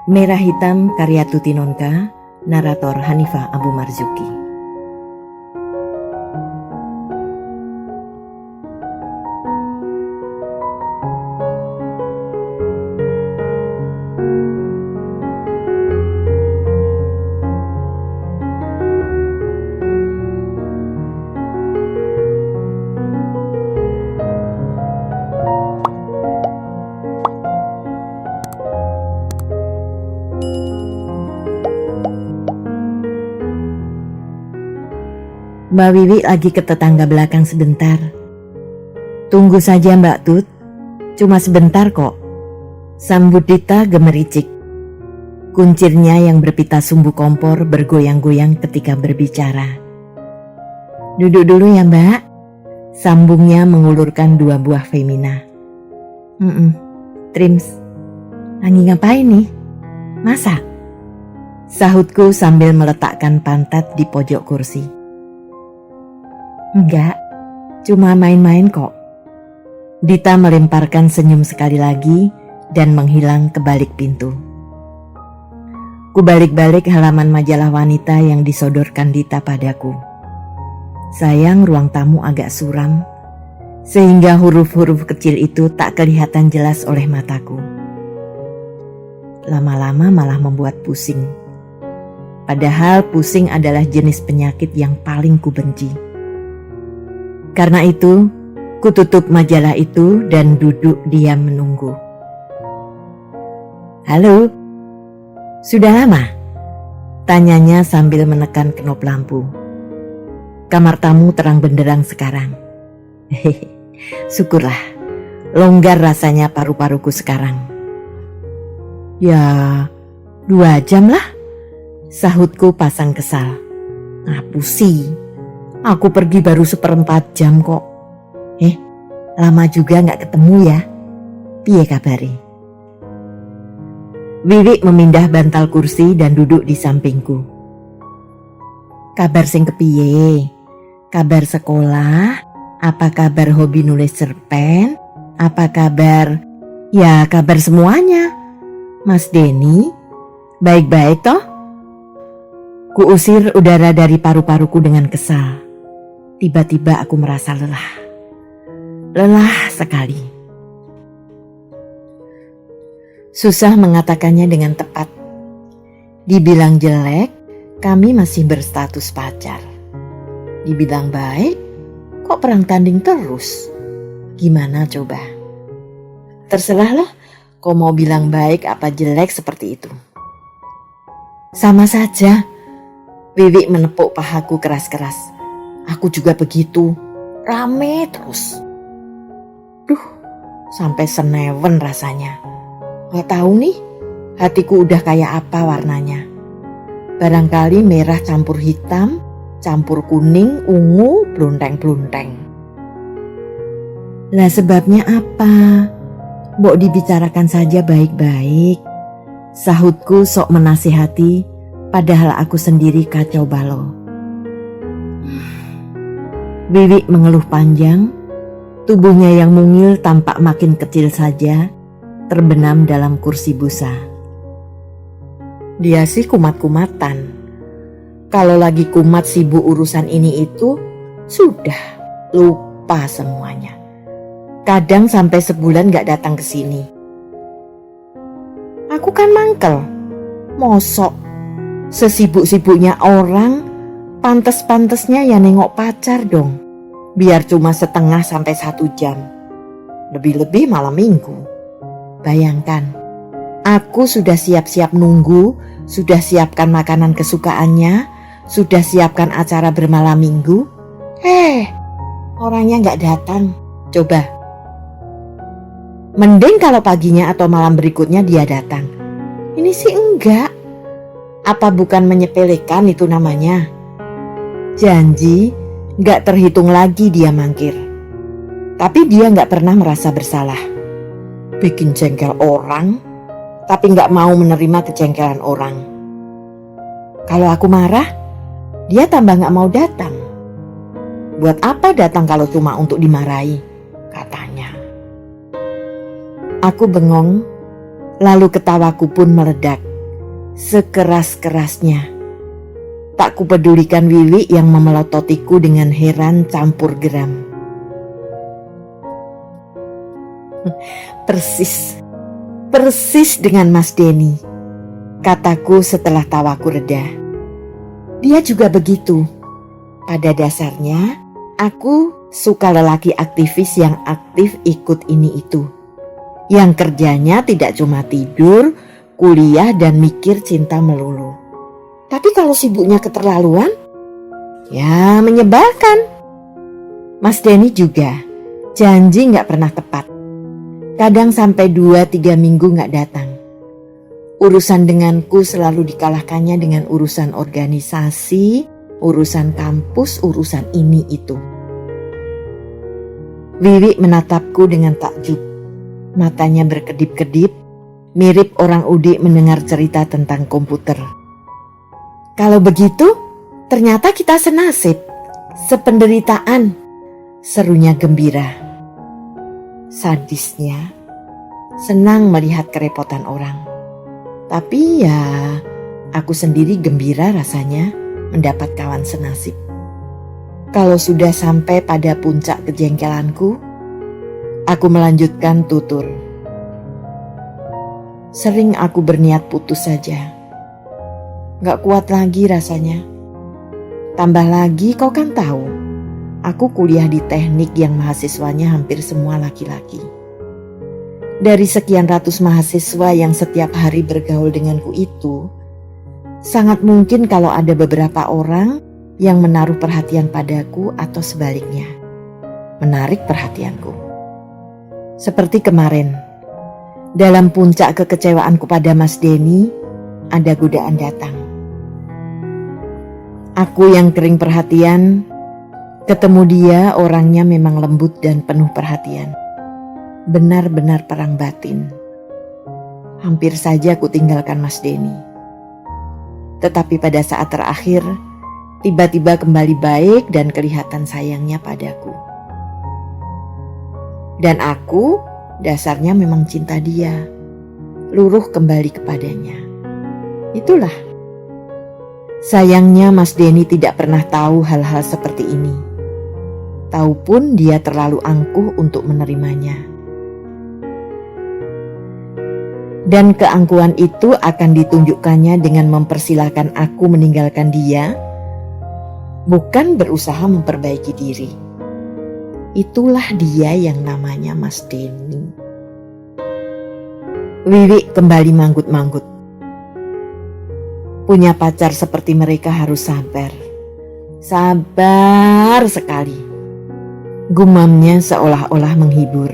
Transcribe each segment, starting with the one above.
Merah Hitam karya Tuti Nonka, narator Hanifah Abu Marzuki. Mbak Wiwi lagi ke tetangga belakang sebentar. Tunggu saja Mbak Tut, cuma sebentar kok. Sambut Dita gemericik. Kuncirnya yang berpita sumbu kompor bergoyang-goyang ketika berbicara. Duduk dulu ya Mbak, sambungnya mengulurkan 2 buah Femina. Trims, lagi ngapain nih? Masak? Sahutku sambil meletakkan pantat di pojok kursi. Enggak, cuma main-main kok. Dita melemparkan senyum sekali lagi dan menghilang ke balik pintu. Kubalik-balik halaman majalah wanita yang disodorkan Dita padaku. Sayang ruang tamu agak suram, sehingga huruf-huruf kecil itu tak kelihatan jelas oleh mataku. Lama-lama malah membuat pusing. Padahal pusing adalah jenis penyakit yang paling kubenci. Karena itu, kututup majalah itu dan duduk diam menunggu. Halo, sudah lama? Tanyanya sambil menekan knop lampu. Kamar tamu terang benderang sekarang. Hehehe, syukurlah, longgar rasanya paru-paruku sekarang. Ya, 2 jam lah, sahutku pasang kesal. Ngapusi. Aku pergi baru 1/4 jam kok. Lama juga gak ketemu ya. Piye kabari? Wiwi memindah bantal kursi dan duduk di sampingku. Kabar sing kepiye? Kabar sekolah? Apa kabar hobi nulis cerpen? Apa kabar? Ya kabar semuanya. Mas Denny, baik-baik toh? Kuusir udara dari paru-paruku dengan kesal. Tiba-tiba aku merasa lelah. Lelah sekali. Susah mengatakannya dengan tepat. Dibilang jelek, kami masih berstatus pacar. Dibilang baik, kok perang tanding terus? Gimana coba? Terserahlah, kau mau bilang baik apa jelek seperti itu. Sama saja. Wiwi menepuk pahaku keras-keras. Aku juga begitu, rame terus. Sampai senewen rasanya. Gak tahu nih, hatiku udah kayak apa warnanya. Barangkali merah campur hitam, campur kuning, ungu, blunteng-blunteng. Lah sebabnya apa? Mbok dibicarakan saja baik-baik. Sahutku sok menasihati, padahal aku sendiri kacau balau. Wiwi mengeluh panjang, tubuhnya yang mungil tampak makin kecil saja, terbenam dalam kursi busa. Dia sih kumat-kumatan. Kalau lagi kumat sibuk urusan ini itu, sudah lupa semuanya. Kadang sampai sebulan gak datang ke sini. Aku kan mangkel, mosok sesibuk-sibuknya orang, pantes-pantesnya ya nengok pacar dong. Biar cuma setengah sampai 1 jam. Lebih-lebih malam minggu. Bayangkan, aku sudah siap-siap nunggu, sudah siapkan makanan kesukaannya, sudah siapkan acara bermalam minggu. Orangnya gak datang. Coba. Mending kalau paginya atau malam berikutnya dia datang. Ini sih enggak. Apa bukan menyepelekan itu namanya? Janji gak terhitung lagi dia mangkir. Tapi dia gak pernah merasa bersalah. Bikin jengkel orang, tapi gak mau menerima kejengkelan orang. Kalau aku marah, dia tambah gak mau datang. Buat apa datang kalau cuma untuk dimarahi, katanya. Aku bengong, Lalu ketawaku pun meledak, sekeras-kerasnya. Tak kupedulikan Wiwi yang memelototiku dengan heran campur geram. Persis dengan Mas Denny, kataku setelah tawaku reda. Dia juga begitu. Pada dasarnya, aku suka lelaki aktivis yang aktif ikut ini itu. Yang kerjanya tidak cuma tidur, kuliah dan mikir cinta melulu. Tapi kalau sibuknya keterlaluan, ya menyebalkan. Mas Denny juga, janji gak pernah tepat. Kadang sampai 2-3 minggu gak datang. Urusan denganku selalu dikalahkannya dengan urusan organisasi, urusan kampus, urusan ini itu. Wiwi menatapku dengan takjub. Matanya berkedip-kedip, mirip orang udik mendengar cerita tentang komputer. Kalau begitu, ternyata kita senasib, sependeritaan, serunya gembira. Sadisnya, senang melihat kerepotan orang. Tapi ya, aku sendiri gembira rasanya mendapat kawan senasib. Kalau sudah sampai pada puncak kejengkelanku, aku melanjutkan tutur. Sering aku berniat putus saja. Gak kuat lagi rasanya. Tambah lagi kau kan tahu, aku kuliah di teknik yang mahasiswanya hampir semua laki-laki. Dari sekian ratus mahasiswa yang setiap hari bergaul denganku itu, sangat mungkin kalau ada beberapa orang yang menaruh perhatian padaku atau sebaliknya, menarik perhatianku. Seperti kemarin, dalam puncak kekecewaanku pada Mas Denny, ada godaan datang. Aku yang kering perhatian, ketemu dia orangnya memang lembut dan penuh perhatian. Benar-benar perang batin. Hampir saja aku tinggalkan Mas Denny. Tetapi pada saat terakhir, tiba-tiba kembali baik dan kelihatan sayangnya padaku. Dan aku dasarnya memang cinta dia, luruh kembali kepadanya. Itulah. Sayangnya Mas Denny tidak pernah tahu hal-hal seperti ini. Tahu pun dia terlalu angkuh untuk menerimanya. Dan keangkuhan itu akan ditunjukkannya dengan mempersilahkan aku meninggalkan dia, bukan berusaha memperbaiki diri. Itulah dia yang namanya Mas Denny. Wiwi kembali manggut-manggut. Punya pacar seperti mereka harus sabar. Sabar sekali. Gumamnya seolah-olah menghibur.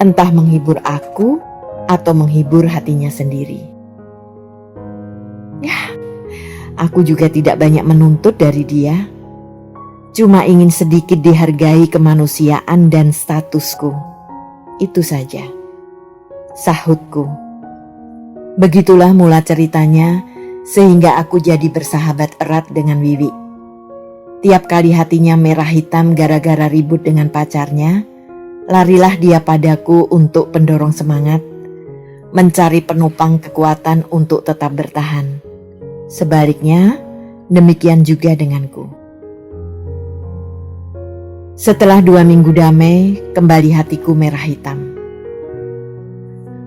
Entah menghibur aku atau menghibur hatinya sendiri. Ya, aku juga tidak banyak menuntut dari dia. Cuma ingin sedikit dihargai kemanusiaan dan statusku. Itu saja. Sahutku. Begitulah mula ceritanya, sehingga aku jadi bersahabat erat dengan Wiwi. Tiap kali hatinya merah hitam gara-gara ribut dengan pacarnya, larilah dia padaku untuk pendorong semangat, mencari penopang kekuatan untuk tetap bertahan. Sebaliknya, demikian juga denganku. Setelah 2 minggu damai, kembali hatiku merah hitam.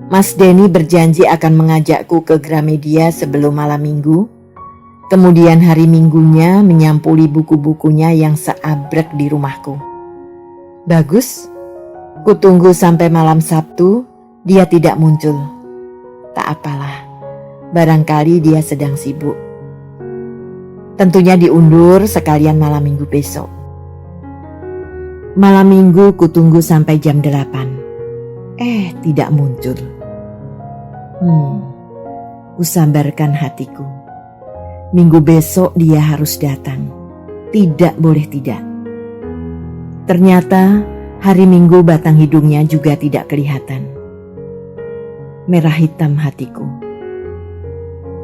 Mas Denny berjanji akan mengajakku ke Gramedia sebelum malam minggu. Kemudian hari minggunya menyampuli buku-bukunya yang seabrek di rumahku. Bagus, kutunggu sampai malam Sabtu, dia tidak muncul. Tak apalah, barangkali dia sedang sibuk. Tentunya diundur sekalian malam minggu besok. Malam minggu kutunggu sampai jam 8. Tidak muncul. Kusabarkan hatiku. Minggu besok dia harus datang. Tidak boleh tidak. Ternyata hari Minggu batang hidungnya juga tidak kelihatan. Merah hitam hatiku.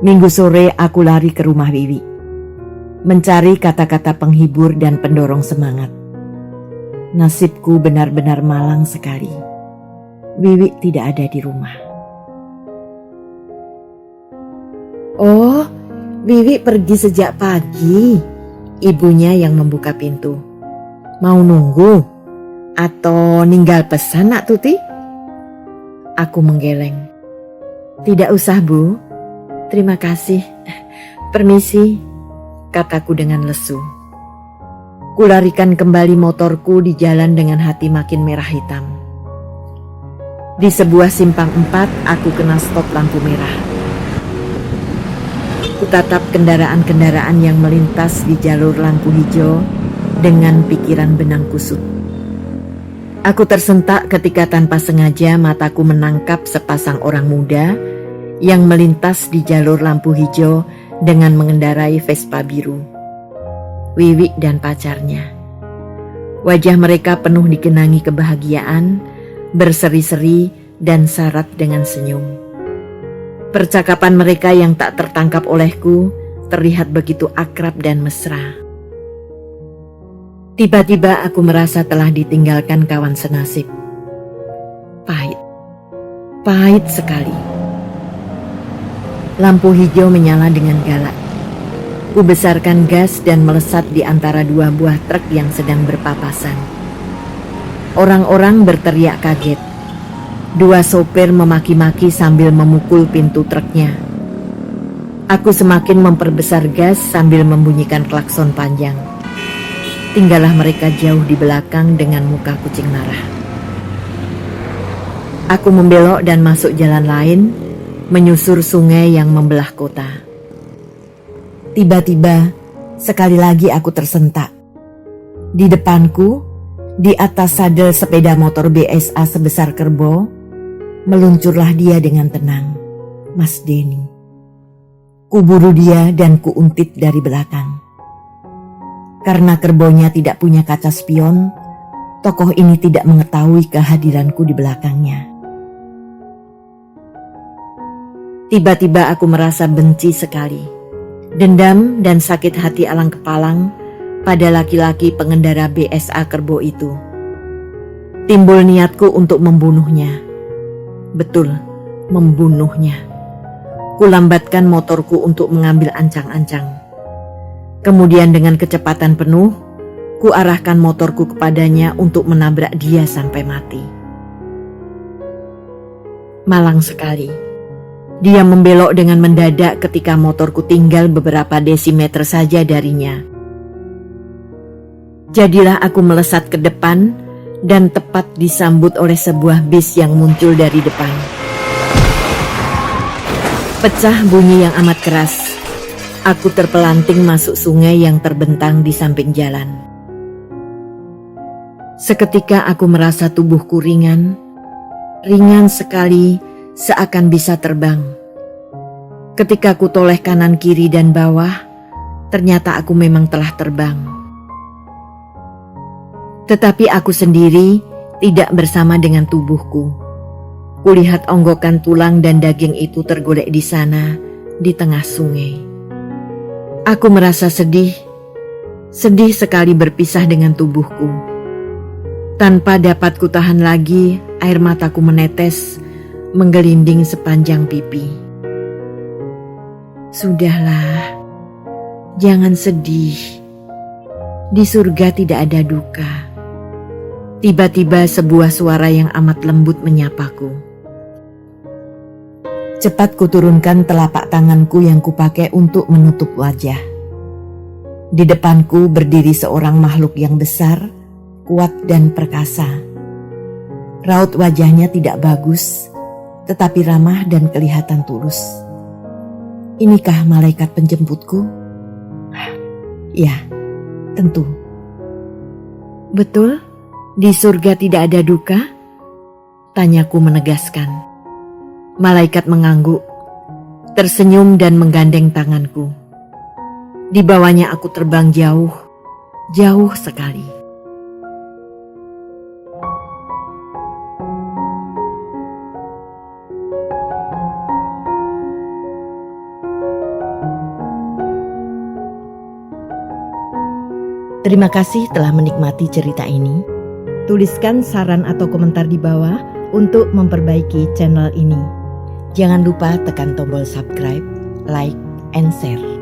Minggu sore aku lari ke rumah Wiwi, mencari kata-kata penghibur dan pendorong semangat. Nasibku benar-benar malang sekali. Wiwi tidak ada di rumah. Oh, Wiwi pergi sejak pagi. Ibunya yang membuka pintu. Mau nunggu? Atau ninggal pesan, Nak Tuti? Aku menggeleng. Tidak usah, Bu. Terima kasih. Permisi, kataku dengan lesu. Kularikan kembali motorku di jalan dengan hati makin merah hitam. Di sebuah simpang 4, aku kena stop lampu merah. Kutatap kendaraan-kendaraan yang melintas di jalur lampu hijau dengan pikiran benang kusut. Aku tersentak ketika tanpa sengaja mataku menangkap sepasang orang muda yang melintas di jalur lampu hijau dengan mengendarai Vespa biru. Wiwi dan pacarnya. Wajah mereka penuh dikenangi kebahagiaan, berseri-seri dan syarat dengan senyum. Percakapan mereka yang tak tertangkap olehku terlihat begitu akrab dan mesra. Tiba-tiba aku merasa telah ditinggalkan kawan senasib. Pahit sekali. Lampu hijau menyala dengan galak. Ku besarkan gas dan melesat di antara dua buah truk yang sedang berpapasan. Orang-orang berteriak kaget. Dua sopir memaki-maki sambil memukul pintu truknya. Aku semakin memperbesar gas sambil membunyikan klakson panjang. Tinggallah mereka jauh di belakang dengan muka kucing marah. Aku membelok dan masuk jalan lain, menyusur sungai yang membelah kota. Tiba-tiba, sekali lagi aku tersentak. Di depanku, di atas sadel sepeda motor BSA sebesar kerbau, meluncurlah dia dengan tenang, Mas Denny. Kuburu dia dan kuuntit dari belakang. Karena kerbaunya tidak punya kaca spion, tokoh ini tidak mengetahui kehadiranku di belakangnya. Tiba-tiba aku merasa benci sekali, dendam dan sakit hati alang kepalang pada laki-laki pengendara BSA kerbau itu. Timbul niatku untuk membunuhnya. Betul, membunuhnya. Kulambatkan motorku untuk mengambil ancang-ancang. Kemudian dengan kecepatan penuh, kuarahkan motorku kepadanya untuk menabrak dia sampai mati. Malang sekali. Dia membelok dengan mendadak ketika motorku tinggal beberapa desimeter saja darinya. Jadilah aku melesat ke depan dan tepat disambut oleh sebuah bis yang muncul dari depan. Pecah bunyi yang amat keras. Aku terpelanting masuk sungai yang terbentang di samping jalan. Seketika aku merasa tubuhku ringan sekali, seakan bisa terbang. Ketika ku toleh kanan kiri dan bawah, ternyata aku memang telah terbang. Tetapi aku sendiri tidak bersama dengan tubuhku. Kulihat onggokan tulang dan daging itu tergolek di sana, di tengah sungai. Aku merasa sedih sekali berpisah dengan tubuhku. Tanpa dapat kutahan lagi, air mataku menetes, menggelinding sepanjang pipi. Sudahlah, jangan sedih. Di surga tidak ada duka. Tiba-tiba sebuah suara yang amat lembut menyapaku. Cepat kuturunkan telapak tanganku yang kupakai untuk menutup wajah. Di depanku berdiri seorang makhluk yang besar, kuat dan perkasa. Raut wajahnya tidak bagus, tetapi ramah dan kelihatan tulus. Inikah malaikat penjemputku? Ya, tentu. Betul? Di surga tidak ada duka? Tanyaku menegaskan. Malaikat mengangguk, tersenyum dan menggandeng tanganku. Di bawahnya aku terbang jauh, jauh sekali. Terima kasih telah menikmati cerita ini. Tuliskan saran atau komentar di bawah untuk memperbaiki channel ini. Jangan lupa tekan tombol subscribe like, and share.